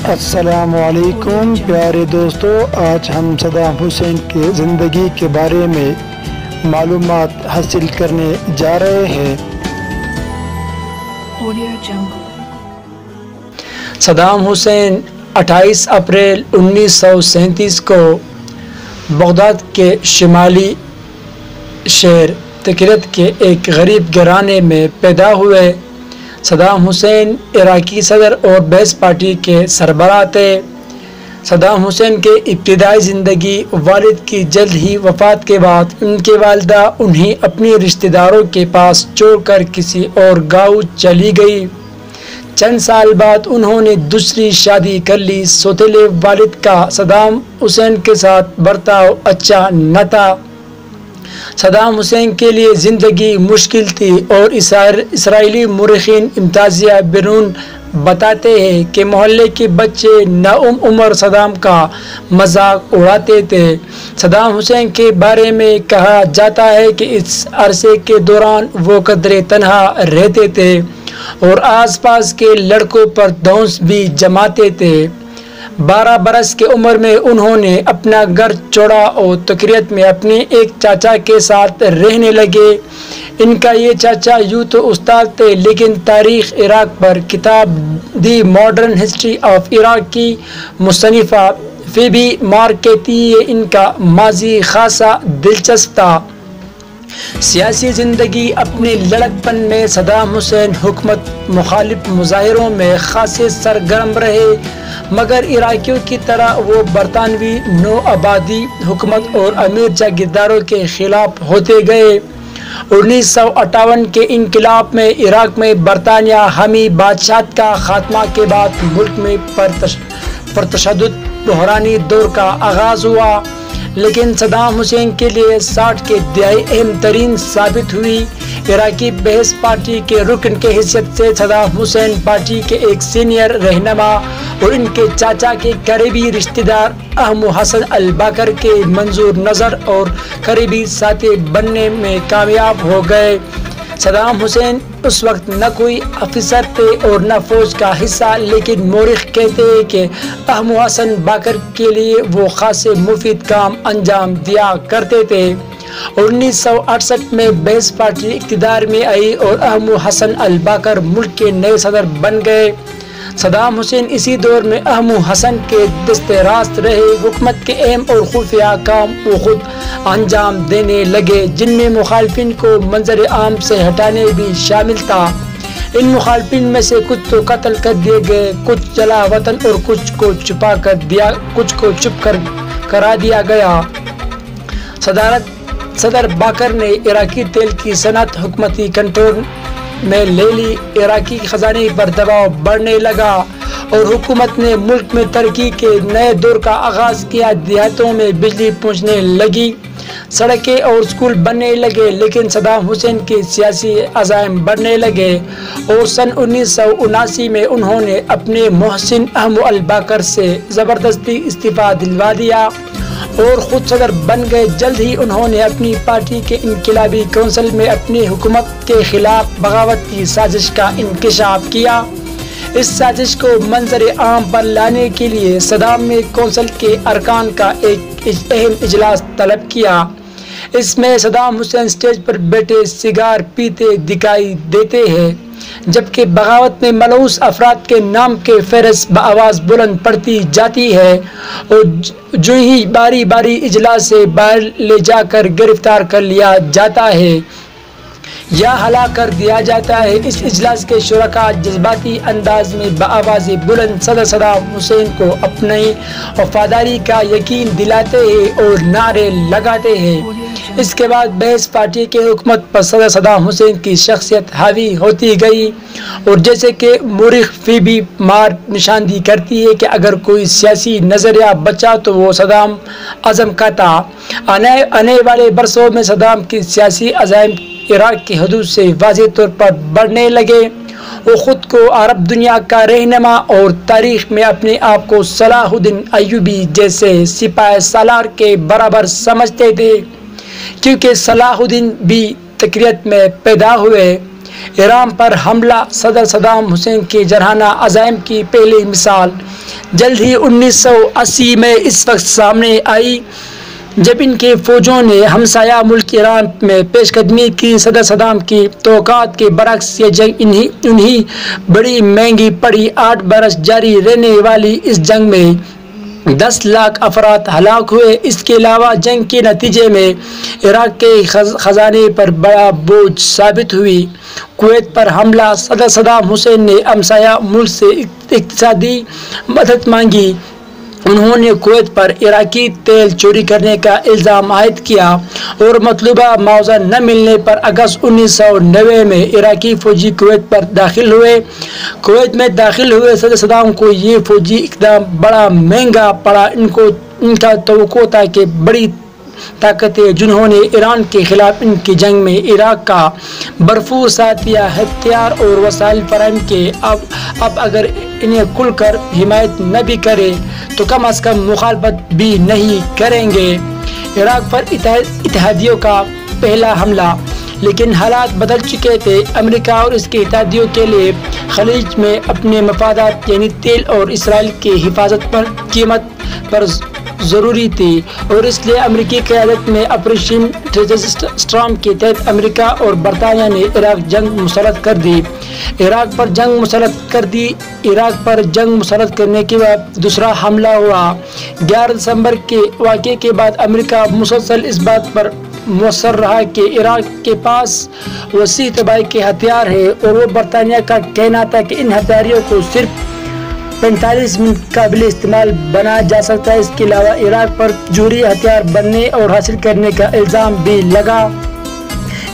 السلام علیکم پیارے دوستو، آج ہم صدام حسین کی زندگی کے بارے میں معلومات حاصل کرنے جا رہے ہیں۔ صدام حسین 28 اپریل 1937 کو بغداد کے شمالی شہر تکریت کے ایک غریب گھرانے میں پیدا ہوئے۔ صدام حسین عراقی صدر اور بیس پارٹی کے سربراہ تھے۔ صدام حسین کے ابتدائی زندگی والد کی جلد ہی وفات کے بعد ان کی والدہ انہیں اپنی رشتہ داروں کے پاس چھوڑ کر کسی اور گاؤں چلی گئی۔ چند سال بعد انہوں نے دوسری شادی کر لی۔ سوتیلے والد کا صدام حسین کے ساتھ برتاؤ اچھا نہ تھا۔ صدام حسین کے لیے زندگی مشکل تھی اور اسرائیلی مورخین امتیازیہ برون بتاتے ہیں کہ محلے کے بچے ناام عمر صدام کا مذاق اڑاتے تھے۔ صدام حسین کے بارے میں کہا جاتا ہے کہ اس عرصے کے دوران وہ قدرے تنہا رہتے تھے اور آس پاس کے لڑکوں پر دھونس بھی جماتے تھے۔ 12 برس کی عمر میں انہوں نے اپنا گھر چھوڑا اور تکریت میں اپنے ایک چاچا کے ساتھ رہنے لگے۔ ان کا یہ چاچا یوں تو استاد تھے، لیکن تاریخ عراق پر کتاب the modern history of Iraq کی مصنفہ فیبی مارک کہتی ہے ان کا ماضی خاصا دلچسپ تھا۔ سیاسی زندگی اپنے لڑکپن میں صدام حسین حکومت مخالف مظاہروں میں خاصے سرگرم رہے، مگر عراقیوں کی طرح وہ برطانوی نو آبادی حکومت اور امیر جاگیرداروں کے خلاف ہوتے گئے۔ 1958 کے انقلاب میں عراق میں برطانیہ حامی بادشاہت کا خاتمہ کے بعد ملک میں پرتشدد بحرانی دور کا آغاز ہوا، لیکن صدام حسین کے لیے 60 کی دہائی اہم ترین ثابت ہوئی۔ عراقی بیس پارٹی کے رکن کی حیثیت سے صدام حسین پارٹی کے ایک سینئر رہنما اور ان کے چاچا کے قریبی رشتہ دار احمد حسن الباقر کے منظور نظر اور قریبی ساتھی بننے میں کامیاب ہو گئے۔ صدام حسین اس وقت نہ کوئی افسر تھے اور نہ فوج کا حصہ، لیکن مورخ کہتے ہیں کہ احمد حسن باقر کے لیے وہ خاصے مفید کام انجام دیا کرتے تھے۔ 1968 میں بیس پارٹی اقتدار میں آئی اور احمد حسن الباقر ملک کے نئے صدر بن گئے۔ صدام حسین اسی دور میں احمد حسن کے دست راست رہے۔ حکومت کے اہم اور خفیہ کام وہ خود انجام دینے لگے، جن میں مخالفین کو منظر عام سے ہٹانے بھی شامل تھا۔ ان مخالفین میں سے کچھ تو قتل کر دیے گئے، کچھ جلا وطن اور کچھ کو چپ کرا دیا گیا۔ صدر باقر نے عراقی تیل کی صنعت حکومتی کنٹرول میں لے لی۔ عراقی خزانے پر دباؤ بڑھنے لگا اور حکومت نے ملک میں ترقی کے نئے دور کا آغاز کیا۔ دیہاتوں میں بجلی پہنچنے لگی، سڑکیں اور اسکول بننے لگے، لیکن صدام حسین کے سیاسی عزائم بڑھنے لگے اور سن 1979 میں انہوں نے اپنے محسن احمد الباقر سے زبردستی استعفیٰ دلوا دیا اور خود صدر بن گئے۔ جلد ہی انہوں نے اپنی پارٹی کے انقلابی کونسل میں اپنی حکومت کے خلاف بغاوت کی سازش کا انکشاف کیا۔ اس سازش کو منظر عام پر لانے کے لیے صدام نے کونسل کے ارکان کا ایک اہم اجلاس طلب کیا۔ اس میں صدام حسین سٹیج پر بیٹھے سگار پیتے دکھائی دیتے ہیں، جبکہ بغاوت میں ملوث افراد کے نام کے فہرست بآواز بلند پڑتی جاتی ہے اور جو ہی باری باری اجلاس سے باہر لے جا کر گرفتار کر لیا جاتا ہے یا ہلاک کر دیا جاتا ہے۔ اس اجلاس کے شرکاء جذباتی انداز میں بآواز بلند صدر صدام حسین کو اپنی وفاداری کا یقین دلاتے ہیں اور نعرے لگاتے ہیں۔ اس کے بعد بیس پارٹی کے حکومت پر صدر صدام حسین کی شخصیت حاوی ہوتی گئی اور جیسے کہ مورخ فیبی مارک نشاندہی کرتی ہے کہ اگر کوئی سیاسی نظریہ بچا تو وہ صدام اعظم کا تھا۔ آنے والے برسوں میں صدام کی سیاسی عزائم عراق کی حدود سے واضح طور پر بڑھنے لگے۔ وہ خود کو عرب دنیا کا رہنما اور تاریخ میں اپنے آپ کو صلاح الدین ایوبی جیسے سپاہ سالار کے برابر سمجھتے تھے، کیونکہ صلاح الدین بھی تکریت میں پیدا ہوئے۔ ایران پر حملہ صدر صدام حسین کے جرحانہ عزائم کی پہلی مثال جلد ہی 1980 میں اس وقت سامنے آئی جب ان کے فوجوں نے ہمسایہ ملک ایران میں پیش قدمی کی۔ صدر صدام کی توقعات کے برعکس یہ جنگ انہی بڑی مہنگی پڑی۔ 8 برس جاری رہنے والی اس جنگ میں 10 لاکھ افراد ہلاک ہوئے۔ اس کے علاوہ جنگ کے نتیجے میں عراق کے خزانے پر بڑا بوجھ ثابت ہوئی۔ کویت پر حملہ صدر صدام حسین نے ہمسایہ ملک سے اقتصادی مدد مانگی۔ انہوں نے کویت پر عراقی تیل چوری کرنے کا الزام عائد کیا اور مطلوبہ معاوضہ نہ ملنے پر اگست 1990 میں عراقی فوجی کویت پر داخل ہوئے۔ کویت میں داخل ہوئے صدر صدام کو یہ فوجی اقدام بڑا مہنگا پڑا۔ ان کا توقع تھا کہ بڑی طاقتیں جنہوں نے ایران کے خلاف ان کی جنگ میں عراق کا بھرپور ساتھ دیا، ہتھیار اور وسائل فراہم کیے، اب اگر انہیں کھل کر حمایت نہ بھی کرے تو کم از کم مخالفت بھی نہیں کریں گے۔ عراق پر اتحادیوں کا پہلا حملہ، لیکن حالات بدل چکے تھے۔ امریکہ اور اس کے اتحادیوں کے لیے خلیج میں اپنے مفادات یعنی تیل اور اسرائیل کی حفاظت پر قیمت پر ضروری تھی، اور اس لیے امریکی قیادت میں آپریشن ڈیزرٹ اسٹارم کے تحت امریکہ اور برطانیہ نے عراق جنگ مسلط کر دی۔ عراق پر جنگ مسلط کرنے کے بعد دوسرا حملہ ہوا۔ 11 دسمبر کے واقعے کے بعد امریکہ مسلسل اس بات پر مصر رہا کہ عراق کے پاس وسیع تباہی کے ہتھیار ہیں، اور وہ برطانیہ کا کہنا تھا کہ ان ہتھیاروں کو صرف 45 منٹ قابل استعمال بنایا جا سکتا ہے۔ اس کے علاوہ عراق پر جوہری ہتھیار بننے اور حاصل کرنے کا الزام بھی لگا۔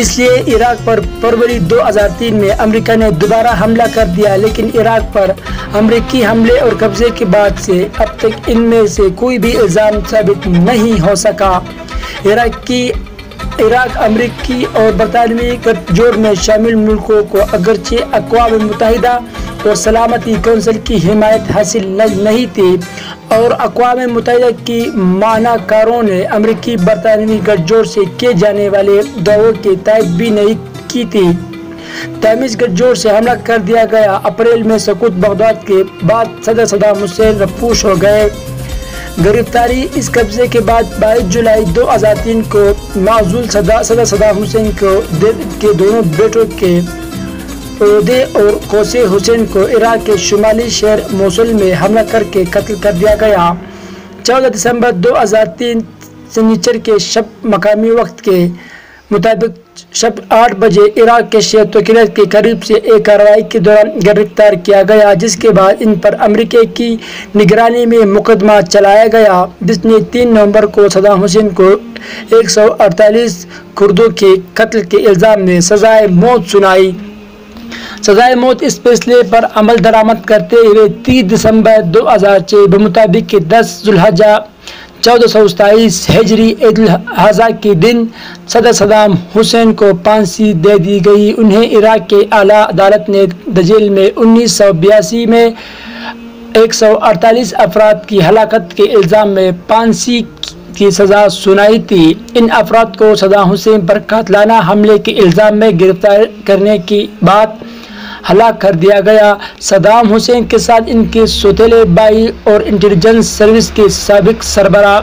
اس لیے عراق پر فروری 2003 میں امریکہ نے دوبارہ حملہ کر دیا، لیکن عراق پر امریکی حملے اور قبضے کے بعد سے اب تک ان میں سے کوئی بھی الزام ثابت نہیں ہو سکا۔ عراق امریکی اور برطانوی گٹھ جوڑ میں شامل ملکوں کو اگرچہ اقوام متحدہ اور سلامتی کونسل کی حمایت حاصل نہیں تھی، اور اقوام متحدہ کی معنی کاروں نے امریکی برطانوی گٹھ جوڑ سے کیے جانے والے دعووں کی تائید بھی نہیں کی تھی، تاہم اس گٹھ جوڑ سے حملہ کر دیا گیا۔ اپریل میں سقوط بغداد کے بعد صدر صدام حسین رفوش ہو گئے۔ گرفتاری اس قبضے کے بعد 22 جولائی 2003 کو معزول صدر صدام حسین کے دونوں بیٹوں کے عہدے اور قوسے حسین کو عراق کے شمالی شہر موصل میں حملہ کر کے قتل کر دیا گیا۔ 14 دسمبر 2003 سنیچر کے شب مقامی وقت کے مطابق شب 8 بجے عراق کے شہر تکریت کے قریب سے ایک کارروائی کے دوران گرفتار کیا گیا، جس کے بعد ان پر امریکہ کی نگرانی میں مقدمہ چلایا گیا، جس نے 3 نومبر کو صدام حسین کو 148 کردوں کے قتل کے الزام میں سزائے موت سنائی۔ سزائے موت اس فیصلے پر عمل درآمد کرتے ہوئے 30 دسمبر 2006 بمطابق 10 ذوالحجہ 1427 ہجری عید الاضحیٰ کے دن صدر صدام حسین کو پھانسی دے دی گئی۔ انہیں عراق کے اعلیٰ عدالت نے دجیل میں 1982 میں 148 افراد کی ہلاکت کے الزام میں پھانسی کی سزا سنائی تھی۔ ان افراد کو صدام حسین پر قاتلانہ حملے کے الزام میں گرفتار کرنے کے بعد ہلاک کر دیا گیا۔ صدام حسین کے ساتھ ان کے سوتیلے بھائی اور انٹیلیجنس سروس کے سابق سربراہ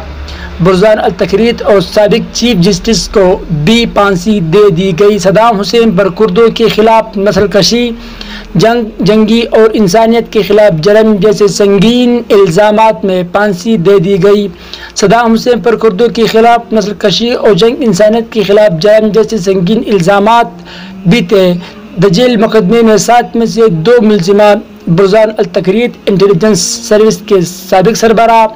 برزان التکریت اور سابق چیف جسٹس کو بھی پھانسی دے دی گئی۔ صدام حسین پر کردوں کے خلاف نسل کشی، جنگی اور انسانیت کے خلاف جرم جیسے سنگین الزامات میں پھانسی دے دی گئی۔ صدام حسین پر کردوں کے خلاف نسل کشی اور جنگ انسانیت کے خلاف جرم جیسے سنگین الزامات بھی تھے۔ دجیل مقدمے میں 7 میں سے 2 ملزمان برزان التکریت انٹیلیجنس سروس کے سابق سربراہ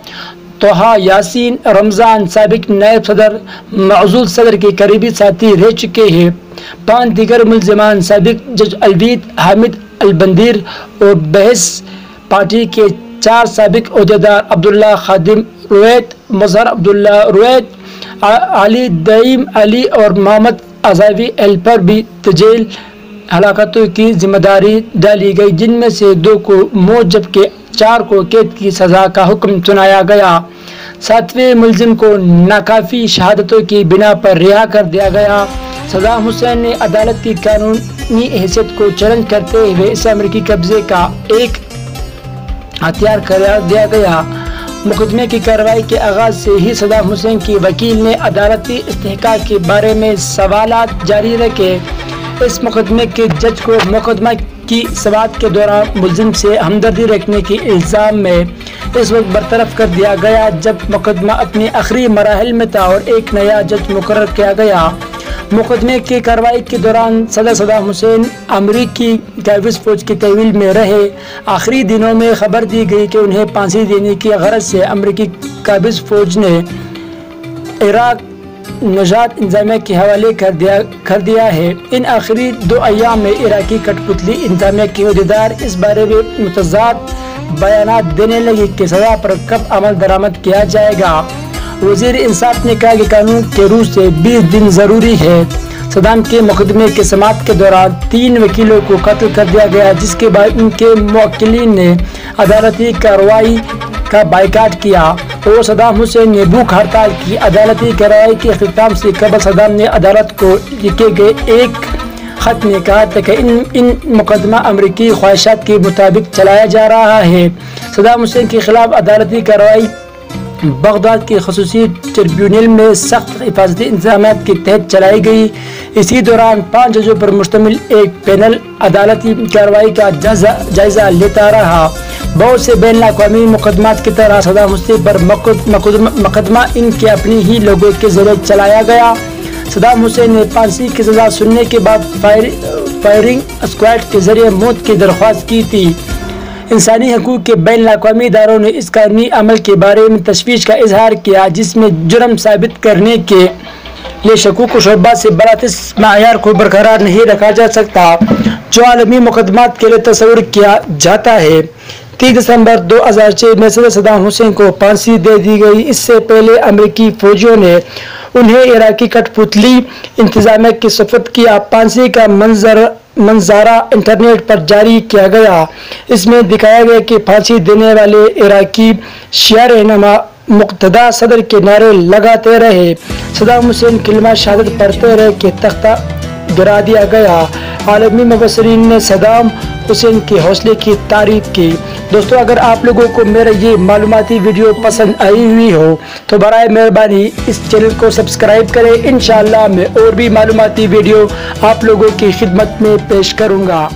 طه یاسین رمضان سابق نائب صدر معزول صدر کے قریبی ساتھی رہ چکے ہیں۔ 5 دیگر ملزمان سابق جج الوید حامد البندیر اور بحث پارٹی کے 4 سابق عہدیدار عبداللہ خادم رویت، مظہر عبداللہ رویت، علی دعیم علی اور محمد عزاوی اہل پر بھی دجیل ہلاکتوں کی ذمہ داری ڈالی گئی، جن میں سے 2 کو موت جبکہ 4 کو قید کی سزا کا حکم سنایا گیا۔ 7ویں ملزم کو ناکافی شہادتوں کی بنا پر رہا کر دیا گیا۔ صدام حسین نے عدالت کی قانون اپنی حیثیت کو چیلنج کرتے ہوئے اسے امریکی قبضے کا ایک ہتھیار قرار دیا گیا۔ مقدمے کی کارروائی کے آغاز سے ہی صدام حسین کی وکیل نے عدالتی استحقاق کے بارے میں سوالات جاری رکھے۔ اس مقدمے کے جج کو مقدمہ کی سماعت کے دوران ملزم سے ہمدردی رکھنے کے الزام میں اس وقت برطرف کر دیا گیا جب مقدمہ اپنے آخری مراحل میں تھا اور ایک نیا جج مقرر کیا گیا۔ مقدمے کی کارروائی کے دوران صدر صدام حسین امریکی قابض فوج کی تحویل میں رہے۔ آخری دنوں میں خبر دی گئی کہ انہیں پھانسی دینے کی غرض سے امریکی قابض فوج نے عراق نجات انتظامیہ کے حوالے کر دیا ہے۔ ان آخری 2 ایام میں عراقی کٹ پتلی انتظامیہ کے عہدیدار اس بارے میں متضاد بیانات دینے لگے کہ سزا پر کب عمل درآمد کیا جائے گا۔ وزیر انصاف نے کہا کہ قانون کے روح سے 20 دن ضروری ہے۔ صدام کے مقدمے کے سماعت کے دوران 3 وکیلوں کو قتل کر دیا گیا جس کے بعد ان کے موکلین نے عدالتی کارروائی کا بائیکاٹ کیا اور صدام حسین نے بھوک ہڑتال کی۔ عدالتی کارروائی کے اختتام سے قبل صدام نے عدالت کو لکھے گئے ایک خط میں کہا تھا کہ ان مقدمہ امریکی خواہشات کے مطابق چلایا جا رہا ہے۔ صدام حسین کے خلاف عدالتی کارروائی بغداد کے خصوصی ٹریبیونل میں سخت حفاظتی انتظامات کے تحت چلائی گئی۔ اسی دوران 5 ججوں پر مشتمل ایک پینل عدالتی کارروائی کا جائزہ لیتا رہا۔ بہت سے بین الاقوامی مقدمات کی طرح صدام حسین پر مقدمہ ان کے اپنے ہی لوگوں کے ذریعے چلایا گیا۔ صدام حسین نے پھانسی کی سزا سننے کے بعد فائرنگ اسکواڈ کے ذریعے موت کی درخواست کی تھی۔ انسانی حقوق کے بین الاقوامی اداروں نے اس قانونی عمل کے بارے میں تشویش کا اظہار کیا جس میں جرم ثابت کرنے کے لیے شکوک و شبہات سے بالاتر معیار کو برقرار نہیں رکھا جا سکتا جو عالمی مقدمات کے لیے تصور کیا جاتا ہے۔ 30 دسمبر 2006 میں صدر صدام حسین کو پھانسی دے دی گئی۔ اس سے پہلے امریکی فوجیوں نے انہیں عراقی کٹ پتلی انتظامیہ کی سپرد کیا۔ پھانسی کا منظرہ انٹرنیٹ پر جاری کیا گیا۔ اس میں دکھایا گیا کہ پھانسی دینے والے عراقی شعار نما مقتدیٰ صدر کے نعرے لگاتے رہے۔ صدام حسین کلمہ شہادت پڑھتے رہے کہ تختہ گرا دیا گیا۔ عالمی مبصرین نے صدام حسین کے حوصلے کی تعریف کی۔ دوستو اگر آپ لوگوں کو میرا یہ معلوماتی ویڈیو پسند آئی ہوئی ہو تو برائے مہربانی اس چینل کو سبسکرائب کریں۔ انشاءاللہ میں اور بھی معلوماتی ویڈیو آپ لوگوں کی خدمت میں پیش کروں گا۔